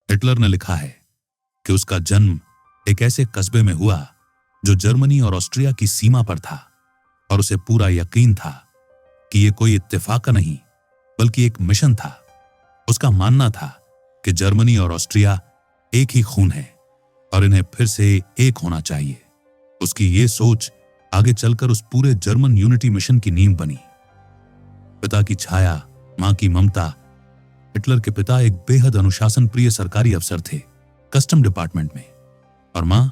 Hitler ने लिखा है कि उसका जन्म एक ऐसे कस्बे में हुआ जो जर्मनी और ऑस्ट्रिया की सीमा पर था, और उसे पूरा यकीन था कि यह कोई इत्तेफाक नहीं बल्कि एक मिशन था। उसका मानना था कि जर्मनी और ऑस्ट्रिया एक ही खून है और इन्हें फिर से एक होना चाहिए। उसकी यह सोच आगे चलकर उस पूरे जर्मन यूनिटी मिशन की नींव बनी। पिता की छाया, मां की ममता। हिटलर के पिता एक बेहद अनुशासन प्रिय सरकारी अफसर थे कस्टम डिपार्टमेंट में, और मां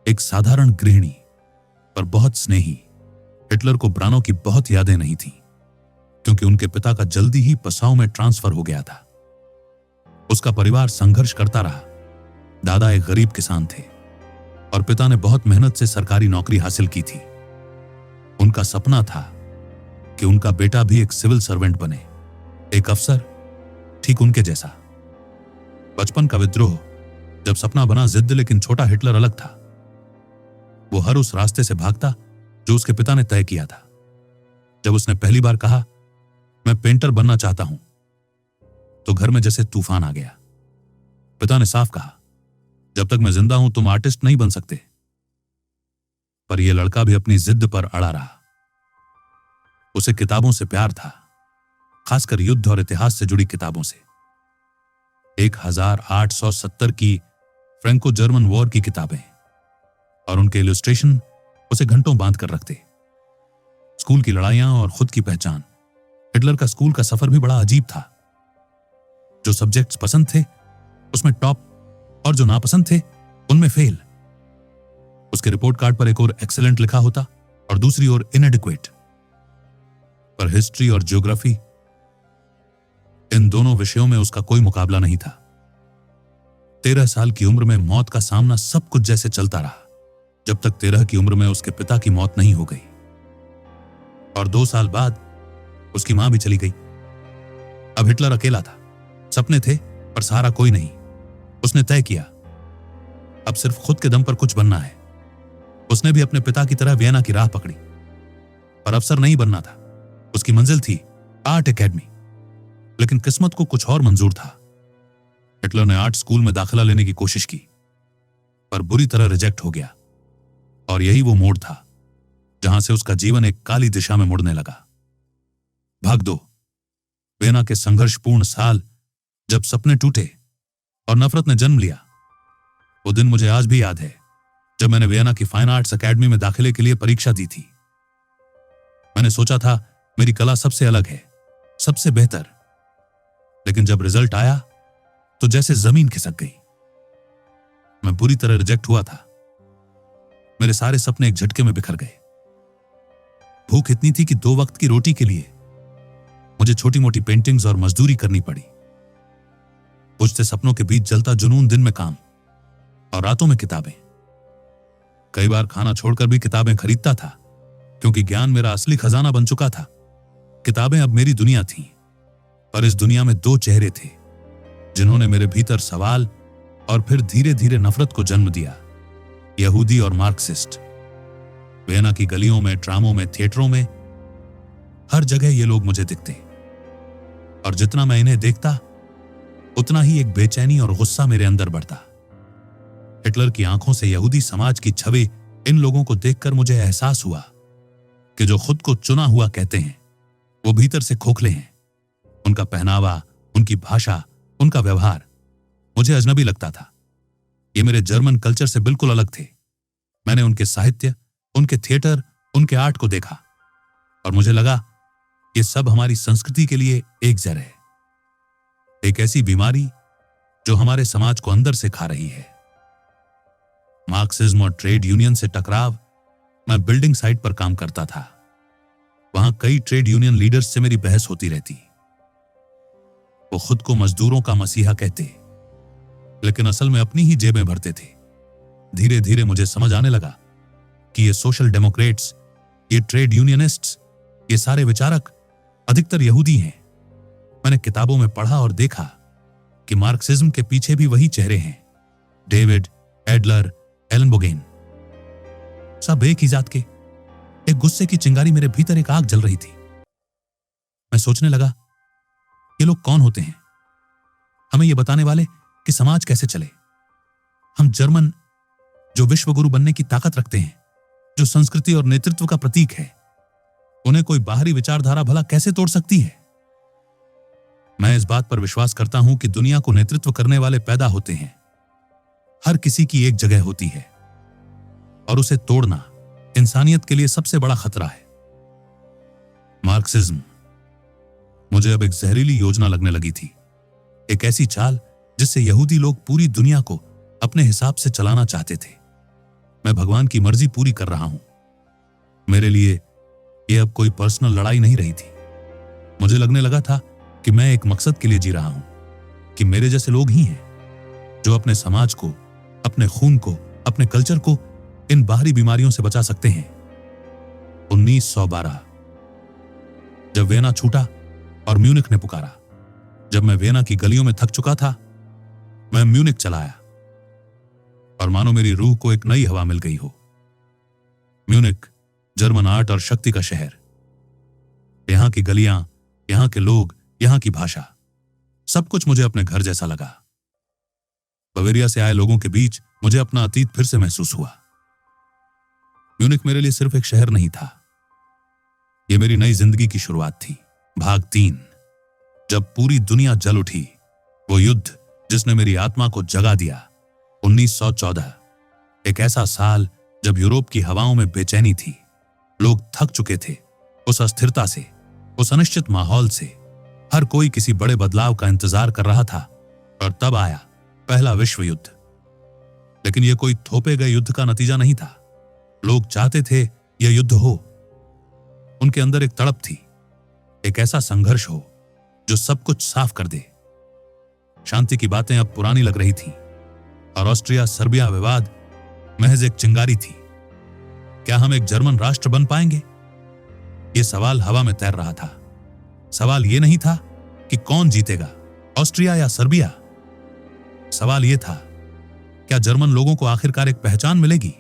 एक साधारण गृहिणी पर बहुत स्नेही। हिटलर को ब्रानो की बहुत यादें नहीं थीं, क्योंकि उनके पिता का जल्दी ही पसाव में ट्रांसफर हो गया था। उसका परिवार संघर्ष करता रहा। दादा एक गरीब किसान थे और पिता ने बहुत मेहनत से सरकारी नौकरी हासिल की थी। उनका सपना था कि उनका बेटा भी एक सिविल सर्वेंट बने, एक अफसर ठीक उनके जैसा। बचपन का विद्रोह जब सपना बना जिद्द, लेकिन छोटा हिटलर अलग था। वो हर उस रास्ते से भागता जो उसके पिता ने तय किया था। जब उसने पहली बार कहा, मैं पेंटर बनना चाहता हूं, तो घर में जैसे तूफान आ गया। पिता ने साफ कहा, जब तक मैं जिंदा हूं तुम आर्टिस्ट नहीं बन सकते। पर यह लड़का भी अपनी जिद पर अड़ा रहा। उसे किताबों से प्यार था, खासकर युद्ध और इतिहास से जुड़ी किताबों से। 1870 की फ्रैंको जर्मन वॉर की किताबें और उनके इलस्ट्रेशन उसे घंटों बांध कर रखते। स्कूल की लड़ाइयां और खुद की पहचान। हिटलर का स्कूल का सफर भी बड़ा अजीब था। जो सब्जेक्ट्स पसंद थे उसमें टॉप, और जो नापसंद थे उनमें फेल। उसके रिपोर्ट कार्ड पर एक ओर एक्सीलेंट लिखा होता और दूसरी ओर इनएडिक्वेट। पर हिस्ट्री और ज्योग्राफी, इन दोनों विषयों में उसका कोई मुकाबला नहीं था। 13 साल की उम्र में मौत का सामना सब कुछ जैसे चलता रहा, जब तक 13 की उम्र में उसके पिता की मौत नहीं हो गई। और 2 साल बाद उसकी मां भी चली गई। अब हिटलर अकेला था। सपने थे पर सहारा कोई नहीं। उसने तय किया, अब सिर्फ खुद के दम पर कुछ बनना है। उसने भी अपने पिता की तरह वियना की राह पकड़ी, पर अफसर नहीं बनना था। उसकी मंजिल थी आर्ट एकेडमी। लेकिन किस्मत को कुछ और मंजूर था। हिटलर ने आर्ट स्कूल में दाखिला लेने की कोशिश की, पर बुरी तरह रिजेक्ट हो गया। और यही वो मोड़ था जहां से उसका जीवन एक काली दिशा में मुड़ने लगा। भाग 2। वियना के संघर्षपूर्ण साल, जब सपने टूटे और नफरत ने जन्म लिया। वो दिन मुझे आज भी याद है, जब मैंने वियना की फाइन आर्ट्स एकेडमी में दाखिले के लिए परीक्षा दी थी। मैंने सोचा था मेरी कला सबसे अलग है, सबसे बेहतर। लेकिन जब रिजल्ट आया तो जैसे जमीन खिसक गई। मैं बुरी तरह रिजेक्ट हुआ था। मेरे सारे सपने एक झटके में बिखर गए। भूख इतनी थी कि 2 वक्त की रोटी के लिए मुझे छोटी मोटी पेंटिंग्स और मजदूरी करनी पड़ी। बुझते सपनों के बीच जलता जुनून, दिन में काम और रातों में किताबें। कई बार खाना छोड़कर भी किताबें खरीदता था, क्योंकि ज्ञान मेरा असली खजाना बन चुका था। किताबें अब मेरी दुनिया थीं, पर इस दुनिया में 2 चेहरे थे जिन्होंने मेरे भीतर सवाल और फिर धीरे धीरे नफरत को जन्म दिया। यहूदी और मार्क्सिस्ट। वियना की गलियों में, ड्रामों में, थिएटरों में, हर जगह ये लोग मुझे दिखते। और जितना मैं इन्हें देखता उतना ही एक बेचैनी और गुस्सा मेरे अंदर बढ़ता। हिटलर की आंखों से यहूदी समाज की छवि इन लोगों को देखकर मुझे एहसास हुआ कि जो खुद को चुना हुआ कहते हैं वो भीतर से खोखले हैं। उनका पहनावा, उनकी भाषा, उनका व्यवहार मुझे अजनबी लगता था। ये मेरे जर्मन कल्चर से बिल्कुल अलग थे। मैंने उनके साहित्य, उनके थिएटर, उनके आर्ट को देखा और मुझे लगा ये सब हमारी संस्कृति के लिए एक जड़ है, एक ऐसी बीमारी जो हमारे समाज को अंदर से खा रही है। मार्क्सिज्म और ट्रेड यूनियन से टकराव। मैं बिल्डिंग साइट पर काम करता था। वहां कई ट्रेड यूनियन लीडर्स से मेरी बहस होती रहती। वो खुद को मजदूरों का मसीहा कहते, लेकिन असल में अपनी ही जेबें भरते थे। धीरे धीरे मुझे समझ आने लगा कि ये सोशल डेमोक्रेट्स, ये ट्रेड यूनियनिस्ट्स, ये सारे विचारक अधिकतर यहूदी हैं। मैंने किताबों में पढ़ा और देखा कि मार्क्सिज्म के पीछे भी वही चेहरे हैं, डेविड, एडलर, एलन बोगेन, सब एक ही जात के। एक गुस्से की चिंगारी मेरे भीतर एक आग जल रही थी। मैं सोचने लगा, ये लोग कौन होते हैं? हमें ये बताने वाले कि समाज कैसे चले। हम जर्मन, जो विश्वगुरु बनने की ताकत रखते हैं, जो संस्कृति और नेतृत्व का प्रतीक है, उन्हें कोई बाहरी विचारधारा भला कैसे तोड़ सकती है। मैं इस बात पर विश्वास करता हूं कि दुनिया को नेतृत्व करने वाले पैदा होते हैं। हर किसी की एक जगह होती है और उसे तोड़ना इंसानियत के लिए सबसे बड़ा खतरा है। मार्क्सिज्म मुझे अब एक जहरीली योजना लगने लगी थी, एक ऐसी चाल जिससे यहूदी लोग पूरी दुनिया को अपने हिसाब से चलाना चाहते थे। मैं भगवान की मर्जी पूरी कर रहा हूं। मेरे लिए यह अब कोई पर्सनल लड़ाई नहीं रही थी। मुझे लगने लगा था कि मैं एक मकसद के लिए जी रहा हूं, कि मेरे जैसे लोग ही हैं जो अपने समाज को, अपने खून को, अपने कल्चर को इन बाहरी बीमारियों से बचा सकते हैं। 1912 जब वियना छूटा और म्यूनिख ने पुकारा, जब मैं वियना की गलियों में थक चुका था, मैं म्यूनिख चला आया और मानो मेरी रूह को एक नई हवा मिल गई हो। म्यूनिख जर्मन आर्ट और शक्ति का शहर। यहां की गलियां, यहां के लोग, यहां की भाषा, सब कुछ मुझे अपने घर जैसा लगा। बवेरिया से आए लोगों के बीच मुझे अपना अतीत फिर से महसूस हुआ। म्यूनिख मेरे लिए सिर्फ एक शहर नहीं था, यह मेरी नई जिंदगी की शुरुआत थी। भाग 3। जब पूरी दुनिया जल उठी, वो युद्ध जिसने मेरी आत्मा को जगा दिया। 1914, एक ऐसा साल जब यूरोप की हवाओं में बेचैनी थी। लोग थक चुके थे उस अस्थिरता से, उस अनिश्चित माहौल से। हर कोई किसी बड़े बदलाव का इंतजार कर रहा था। और तब आया पहला विश्व युद्ध। लेकिन यह कोई थोपे गए युद्ध का नतीजा नहीं था। लोग चाहते थे यह युद्ध हो। उनके अंदर एक तड़प थी, एक ऐसा संघर्ष हो जो सब कुछ साफ कर दे। शांति की बातें अब पुरानी लग रही थीं और ऑस्ट्रिया सर्बिया विवाद महज एक चिंगारी थी। क्या हम एक जर्मन राष्ट्र बन पाएंगे? यह सवाल हवा में तैर रहा था। सवाल यह नहीं था कि कौन जीतेगा, ऑस्ट्रिया या सर्बिया। सवाल यह था, क्या जर्मन लोगों को आखिरकार एक पहचान मिलेगी?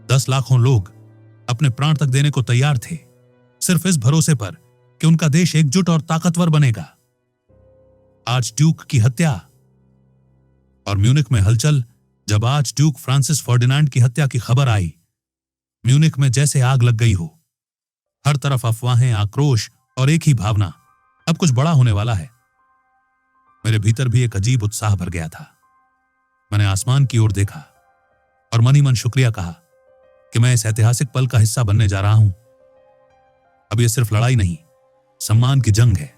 10 लाखों लोग अपने प्राण तक देने को तैयार थे, सिर्फ इस भरोसे पर कि उनका देश एकजुट और ताकतवर बनेगा। आर्च ड्यूक की हत्या और म्यूनिख में हलचल। जब आर्च ड्यूक फ्रांसिस फर्डिनांड की हत्या की खबर आई, म्यूनिख में जैसे आग लग गई हो। हर तरफ अफवाहें, आक्रोश और एक ही भावना, अब कुछ बड़ा होने वाला है। मेरे भीतर भी एक अजीब उत्साह भर गया था। मैंने आसमान की ओर देखा और मन ही मन शुक्रिया कहा कि मैं इस ऐतिहासिक पल का हिस्सा बनने जा रहा हूं। अब यह सिर्फ लड़ाई नहीं, सम्मान की जंग है।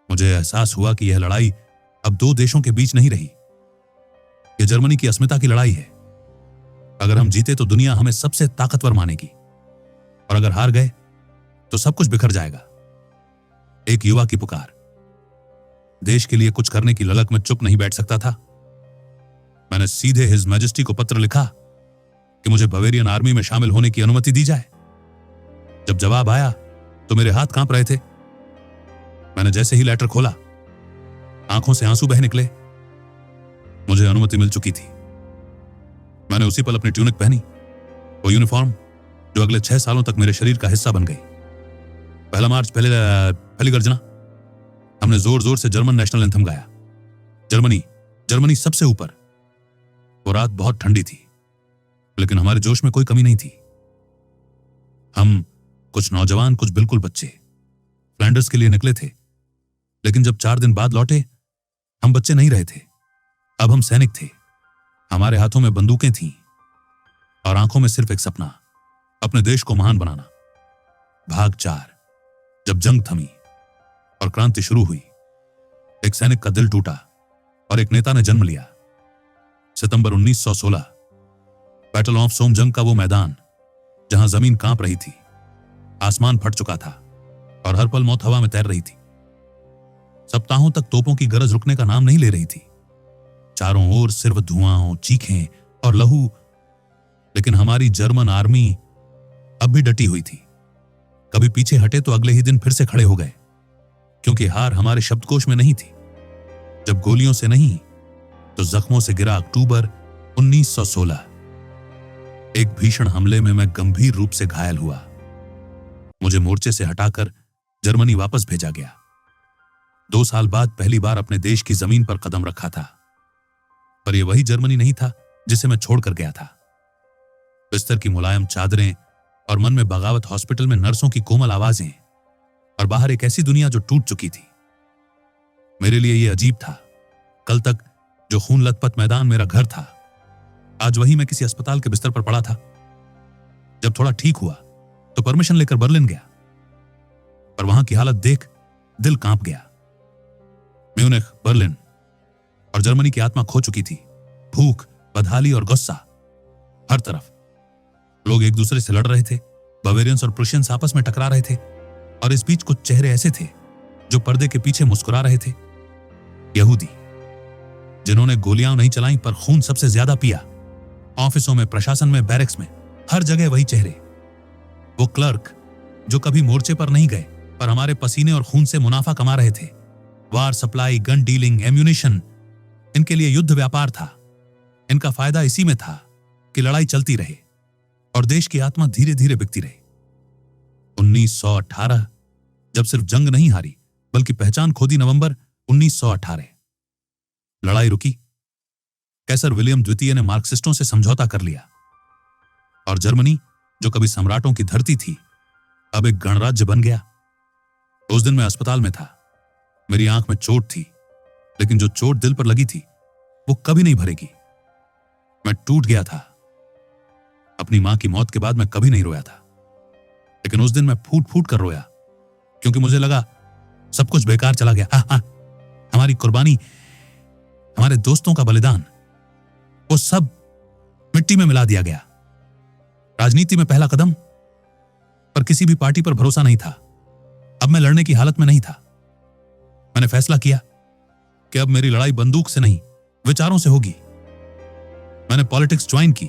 मुझे एहसास हुआ कि यह लड़ाई अब 2 देशों के बीच नहीं रही। यह जर्मनी की अस्मिता की लड़ाई है। अगर हम जीते तो दुनिया हमें सबसे ताकतवर मानेगी, और अगर हार गए तो सब कुछ बिखर जाएगा। एक युवा की पुकार। देश के लिए कुछ करने की ललक में चुप नहीं बैठ सकता था। मैंने सीधे हिज मैजेस्टी को पत्र लिखा कि मुझे बवेरियन आर्मी में शामिल होने की अनुमति दी जाए। जब जवाब आया तो मेरे हाथ कांप रहे थे। मैंने जैसे ही लेटर खोला, आंखों से आंसू बह निकले। मुझे अनुमति मिल चुकी थी। मैंने उसी पल अपनी ट्यूनिक पहनी, वो यूनिफॉर्म जो अगले 6 सालों तक मेरे शरीर का हिस्सा बन गई। पहला मार्च, पहली गर्जना। हमने जोर जोर से जर्मन नेशनल एंथम गाया। जर्मनी, जर्मनी सबसे ऊपर। वो रात बहुत ठंडी थी, लेकिन हमारे जोश में कोई कमी नहीं थी। हम कुछ नौजवान, कुछ बिल्कुल बच्चे फ्लैंडर्स के लिए निकले थे, लेकिन जब 4 दिन बाद लौटे, हम बच्चे नहीं रहे थे। अब हम सैनिक थे। हमारे हाथों में बंदूकें थीं और आंखों में सिर्फ एक सपना, अपने देश को महान बनाना। भाग 4। जब जंग थमी और क्रांति शुरू हुई, एक सैनिक का दिल टूटा और एक नेता ने जन्म लिया। सितंबर 1916, बैटल ऑफ सोम जंग का वो मैदान जहां जमीन कांप रही थी, आसमान फट चुका था और हर पल मौत हवा में तैर रही थी। सप्ताहों तक तोपों की गरज रुकने का नाम नहीं ले रही थी। चारों ओर सिर्फ धुआं, चीखें और लहू। लेकिन हमारी जर्मन आर्मी अब भी डटी हुई थी। कभी पीछे हटे तो अगले ही दिन फिर से खड़े हो गए, क्योंकि हार हमारे शब्दकोश में नहीं थी। जब गोलियों से नहीं तो जख्मों से गिरा अक्टूबर 1916। एक भीषण हमले में मैं गंभीर रूप से घायल हुआ। मुझे मोर्चे से हटाकर जर्मनी वापस भेजा गया। 2 साल बाद पहली बार अपने देश की जमीन पर कदम रखा था। पर यह वही जर्मनी नहीं था जिसे मैं छोड़कर गया था। बिस्तर की मुलायम चादरें और मन में बगावत हॉस्पिटल में नर्सों की कोमल आवाजें और बाहर एक ऐसी दुनिया जो टूट चुकी थी। मेरे लिए यह अजीब था। कल तक जो खून लथपथ मैदान मेरा घर था, आज वही मैं किसी अस्पताल के बिस्तर पर पड़ा था। जब थोड़ा ठीक हुआ तो परमिशन लेकर बर्लिन गया, पर वहां की हालत देख दिल कांप गया। म्यूनिख, बर्लिन और जर्मनी की आत्मा खो चुकी थी। भूख, बदहाली और गुस्सा हर तरफ। लोग एक दूसरे से लड़ रहे थे। बावेरियंस और प्रुशियंस आपस में टकरा रहे थे, और इस बीच कुछ चेहरे ऐसे थे जो पर्दे के पीछे मुस्कुरा रहे थे। यहूदी, जिन्होंने गोलियां नहीं चलाई पर खून सबसे ज्यादा पिया। ऑफिसों में, प्रशासन में, बैरक्स में, हर जगह वही चेहरे। वो क्लर्क जो कभी मोर्चे पर नहीं गए पर हमारे पसीने और खून से मुनाफा कमा रहे थे। वार सप्लाई, गन डीलिंग, एम्यूनिशन, इनके लिए युद्ध व्यापार था। इनका फायदा इसी में था कि लड़ाई चलती रहे और देश की आत्मा धीरे धीरे बिकती रहे। 1918 जब सिर्फ जंग नहीं हारी बल्कि पहचान खो दी। नवंबर 1918 लड़ाई रुकी। कैसर विलियम द्वितीय ने मार्क्सिस्टों से समझौता कर लिया और जर्मनी, जो कभी सम्राटों की धरती थी, अब एक गणराज्य बन गया। उस दिन मैं अस्पताल में था। मेरी आंख में चोट थी, लेकिन जो चोट दिल पर लगी थी वो कभी नहीं भरेगी। मैं टूट गया था। अपनी मां की मौत के बाद मैं कभी नहीं रोया था, लेकिन उस दिन मैं फूट फूट कर रोया, क्योंकि मुझे लगा सब कुछ बेकार चला गया। हमारी कुर्बानी, हमारे दोस्तों का बलिदान, वो सब मिट्टी में मिला दिया गया। राजनीति में पहला कदम, पर किसी भी पार्टी पर भरोसा नहीं था। अब मैं लड़ने की हालत में नहीं था। मैंने फैसला किया कि अब मेरी लड़ाई बंदूक से नहीं, विचारों से होगी। मैंने पॉलिटिक्स ज्वाइन की,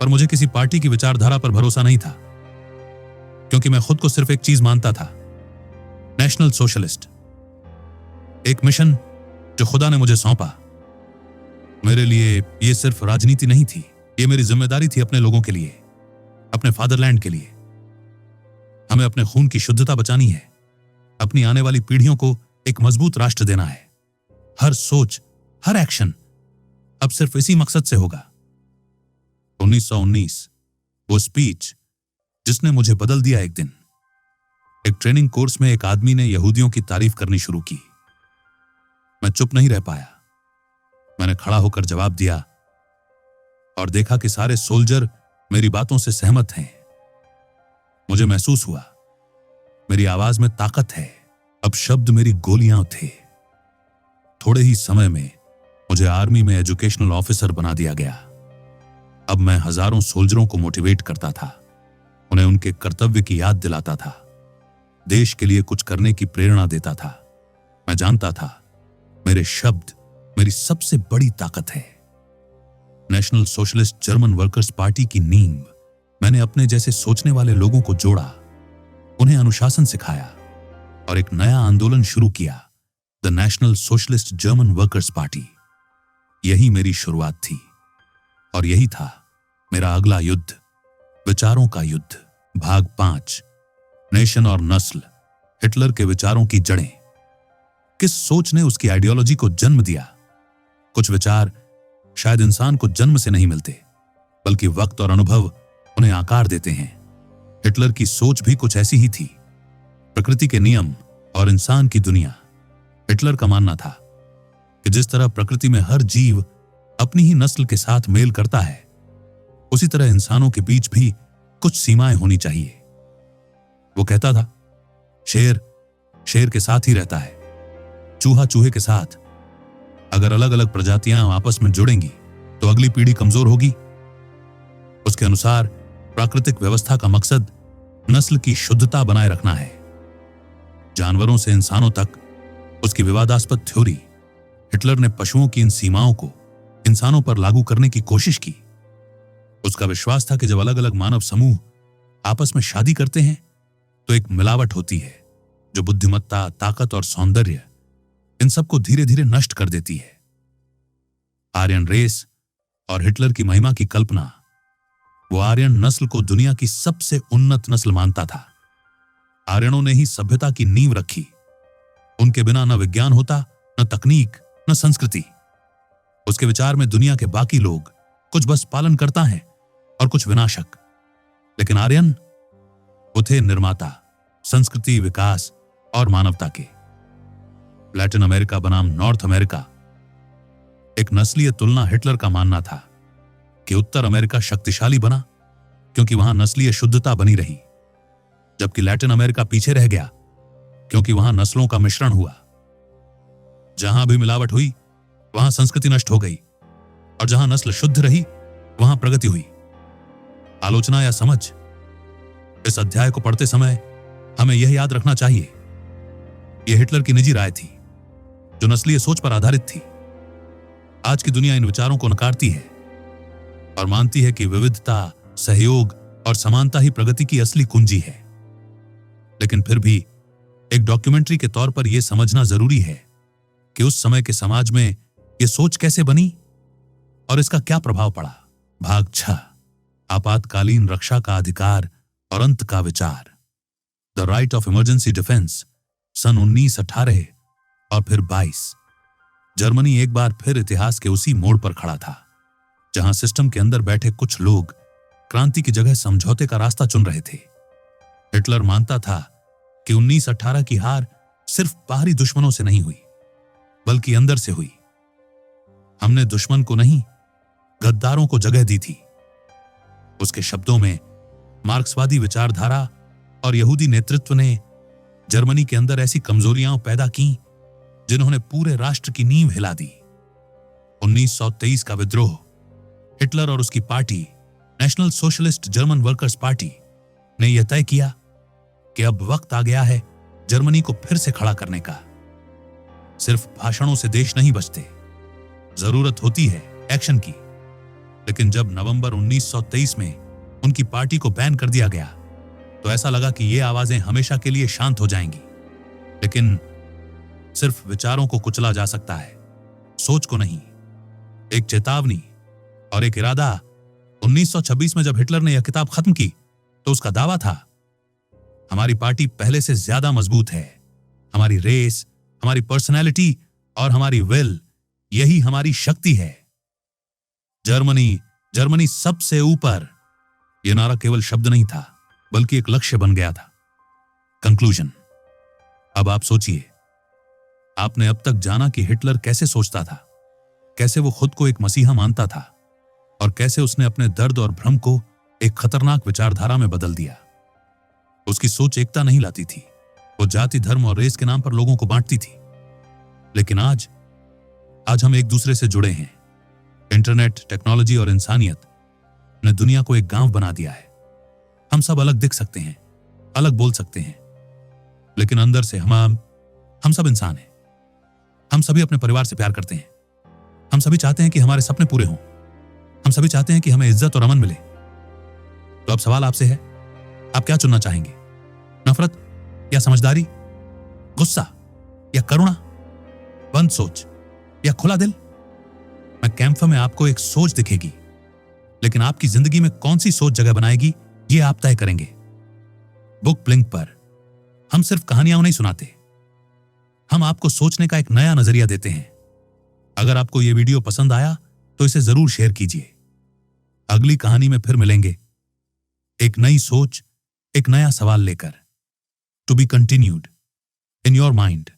पर मुझे किसी पार्टी की विचारधारा पर भरोसा नहीं था, क्योंकि मैं खुद को सिर्फ एक चीज मानता था, नेशनल सोशलिस्ट। एक मिशन जो खुदा ने मुझे सौंपा। मेरे लिए यह सिर्फ राजनीति नहीं थी, यह मेरी जिम्मेदारी थी अपने लोगों के लिए, अपने फादरलैंड के लिए। हमें अपने खून की शुद्धता बचानी है, अपनी आने वाली पीढ़ियों को एक मजबूत राष्ट्र देना है। हर सोच, हर एक्शन अब सिर्फ इसी मकसद से होगा। 1919 वो स्पीच जिसने मुझे बदल दिया। एक दिन एक ट्रेनिंग कोर्स में एक आदमी ने यहूदियों की तारीफ करनी शुरू की। मैं चुप नहीं रह पाया। मैंने खड़ा होकर जवाब दिया और देखा कि सारे सोल्जर मेरी बातों से सहमत हैं। मुझे महसूस हुआ मेरी आवाज में ताकत है। अब शब्द मेरी गोलियां थे। थोड़े ही समय में मुझे आर्मी में एजुकेशनल ऑफिसर बना दिया गया। अब मैं हजारों सोल्जरों को मोटिवेट करता था, उन्हें उनके कर्तव्य की याद दिलाता था, देश के लिए कुछ करने की प्रेरणा देता था। मैं जानता था मेरे शब्द मेरी सबसे बड़ी ताकत है। National socialist German workers party की नींव मैंने अपने जैसे सोचने वाले लोगों को जोड़ा, उन्हें अनुशासन सिखाया और एक नया आंदोलन शुरू किया, the national socialist German workers party. यही मेरी शुरुआत थी और यही था मेरा अगला युद्ध, विचारों का युद्ध। भाग 5, नेशन और नस्ल, हिटलर के विचारों की जड़ें। किस सोच ने उसकी आइडियोलॉजी को जन्म दिया? कुछ विचार शायद इंसान को जन्म से नहीं मिलते, बल्कि वक्त और अनुभव उन्हें आकार देते हैं। हिटलर की सोच भी कुछ ऐसी ही थी, प्रकृति के नियम और इंसान की दुनिया। हिटलर का मानना था कि जिस तरह प्रकृति में हर जीव अपनी ही नस्ल के साथ मेल करता है, उसी तरह इंसानों के बीच भी कुछ सीमाएं होनी चाहिए। वो कहता था, शेर शेर के साथ ही रहता है, चूहा चूहे के साथ। अगर अलग अलग प्रजातियां आपस में जुड़ेंगी तो अगली पीढ़ी कमजोर होगी। उसके अनुसार प्राकृतिक व्यवस्था का मकसद नस्ल की शुद्धता बनाए रखना है। जानवरों से इंसानों तक उसकी विवादास्पद थ्योरी। हिटलर ने पशुओं की इन सीमाओं को इंसानों पर लागू करने की कोशिश की। उसका विश्वास था कि जब अलग अलग मानव समूह आपस में शादी करते हैं तो एक मिलावट होती है जो बुद्धिमत्ता, ताकत और सौंदर्य, इन सबको धीरे धीरे नष्ट कर देती है। आर्यन रेस और हिटलर की महिमा की कल्पना। वो आर्यन नस्ल को दुनिया की सबसे उन्नत नस्ल मानता था। आर्यनों ने ही सभ्यता की नींव रखी। उनके बिना न विज्ञान होता, न तकनीक, न संस्कृति। उसके विचार में दुनिया के बाकी लोग कुछ बस पालन करता है और कुछ विनाशक। लेकिन आर्यन, वो थे निर्माता संस्कृति, विकास और मानवता के। लैटिन अमेरिका बनाम नॉर्थ अमेरिका, एक नस्लीय तुलना। हिटलर का मानना था कि उत्तर अमेरिका शक्तिशाली बना क्योंकि वहां नस्लीय शुद्धता बनी रही, जबकि लैटिन अमेरिका पीछे रह गया क्योंकि वहां नस्लों का मिश्रण हुआ। जहां भी मिलावट हुई वहां संस्कृति नष्ट हो गई, और जहां नस्ल शुद्ध रही वहां प्रगति हुई। आलोचना या समझ, इस अध्याय को पढ़ते समय हमें यह याद रखना चाहिए, यह हिटलर की निजी राय थी जो नस्लीय सोच पर आधारित थी। आज की दुनिया इन विचारों को नकारती है और मानती है कि विविधता, सहयोग और समानता ही प्रगति की असली कुंजी है। लेकिन फिर भी एक डॉक्यूमेंट्री के तौर पर यह समझना जरूरी है कि उस समय के समाज में यह सोच कैसे बनी और इसका क्या प्रभाव पड़ा। भाग 6, आपातकालीन रक्षा का अधिकार और अंत का विचार, the right of emergency defence. सन 1918 और फिर 22, जर्मनी एक बार फिर इतिहास के उसी मोड़ पर खड़ा था जहां सिस्टम के अंदर बैठे कुछ लोग क्रांति की जगह समझौते का रास्ता चुन रहे थे। हिटलर मानता था कि 1918 की हार सिर्फ बाहरी दुश्मनों से नहीं हुई, बल्कि अंदर से हुई। हमने दुश्मन को नहीं, गद्दारों को जगह दी थी। उसके शब्दों में, मार्क्सवादी विचारधारा और यहूदी नेतृत्व ने जर्मनी के अंदर ऐसी कमजोरियां पैदा की जिन्होंने पूरे राष्ट्र की नींव हिला दी। 1923 का विद्रोह, हिटलर और उसकी party national socialist German workers party ने यह तय किया कि अब वक्त आ गया है जर्मनी को फिर से खड़ा करने का। सिर्फ भाषणों से देश नहीं बचते, जरूरत होती है एक्शन की। लेकिन जब नवंबर 1923 में उनकी पार्टी को बैन कर दिया गया तो ऐसा लगा कि ये आवाजें हमेशा के लिए शांत हो जाएंगी। लेकिन सिर्फ विचारों को कुचला जा सकता है, सोच को नहीं। एक चेतावनी और एक इरादा। 1926 में जब हिटलर ने यह किताब खत्म की तो उसका दावा था, हमारी पार्टी पहले से ज्यादा मजबूत है। हमारी रेस, हमारी पर्सनैलिटी और हमारी विल, यही हमारी शक्ति है। जर्मनी, जर्मनी सबसे ऊपर। यह नारा केवल शब्द नहीं था, बल्कि एक लक्ष्य बन गया था। कंक्लूजन। अब आप सोचिए, आपने अब तक जाना कि हिटलर कैसे सोचता था, कैसे वो खुद को एक मसीहा मानता था, और कैसे उसने अपने दर्द और भ्रम को एक खतरनाक विचारधारा में बदल दिया। उसकी सोच एकता नहीं लाती थी, वो जाति, धर्म और रेस के नाम पर लोगों को बांटती थी। लेकिन आज हम एक दूसरे से जुड़े हैं। इंटरनेट, टेक्नोलॉजी और इंसानियत ने दुनिया को एक गांव बना दिया है। हम सब अलग दिख सकते हैं, अलग बोल सकते हैं, लेकिन अंदर से हम सब इंसान हैं। हम सभी अपने परिवार से प्यार करते हैं। हम सभी चाहते हैं कि हमारे सपने पूरे हों। हम सभी चाहते हैं कि हमें इज्जत और अमन मिले। तो अब सवाल आपसे है, आप क्या चुनना चाहेंगे? नफरत या समझदारी? गुस्सा या करुणा? बंद सोच या खुला दिल? मैं कैंप में आपको एक सोच दिखेगी, लेकिन आपकी जिंदगी में कौन सी सोच जगह बनाएगी, यह आप तय करेंगे। बुक ब्लिंक पर हम सिर्फ कहानियां नहीं सुनाते, हम आपको सोचने का एक नया नजरिया देते हैं। अगर आपको यह वीडियो पसंद आया तो इसे जरूर शेयर कीजिए। अगली कहानी में फिर मिलेंगे, एक नई सोच, एक नया सवाल लेकर। To be continued in your mind.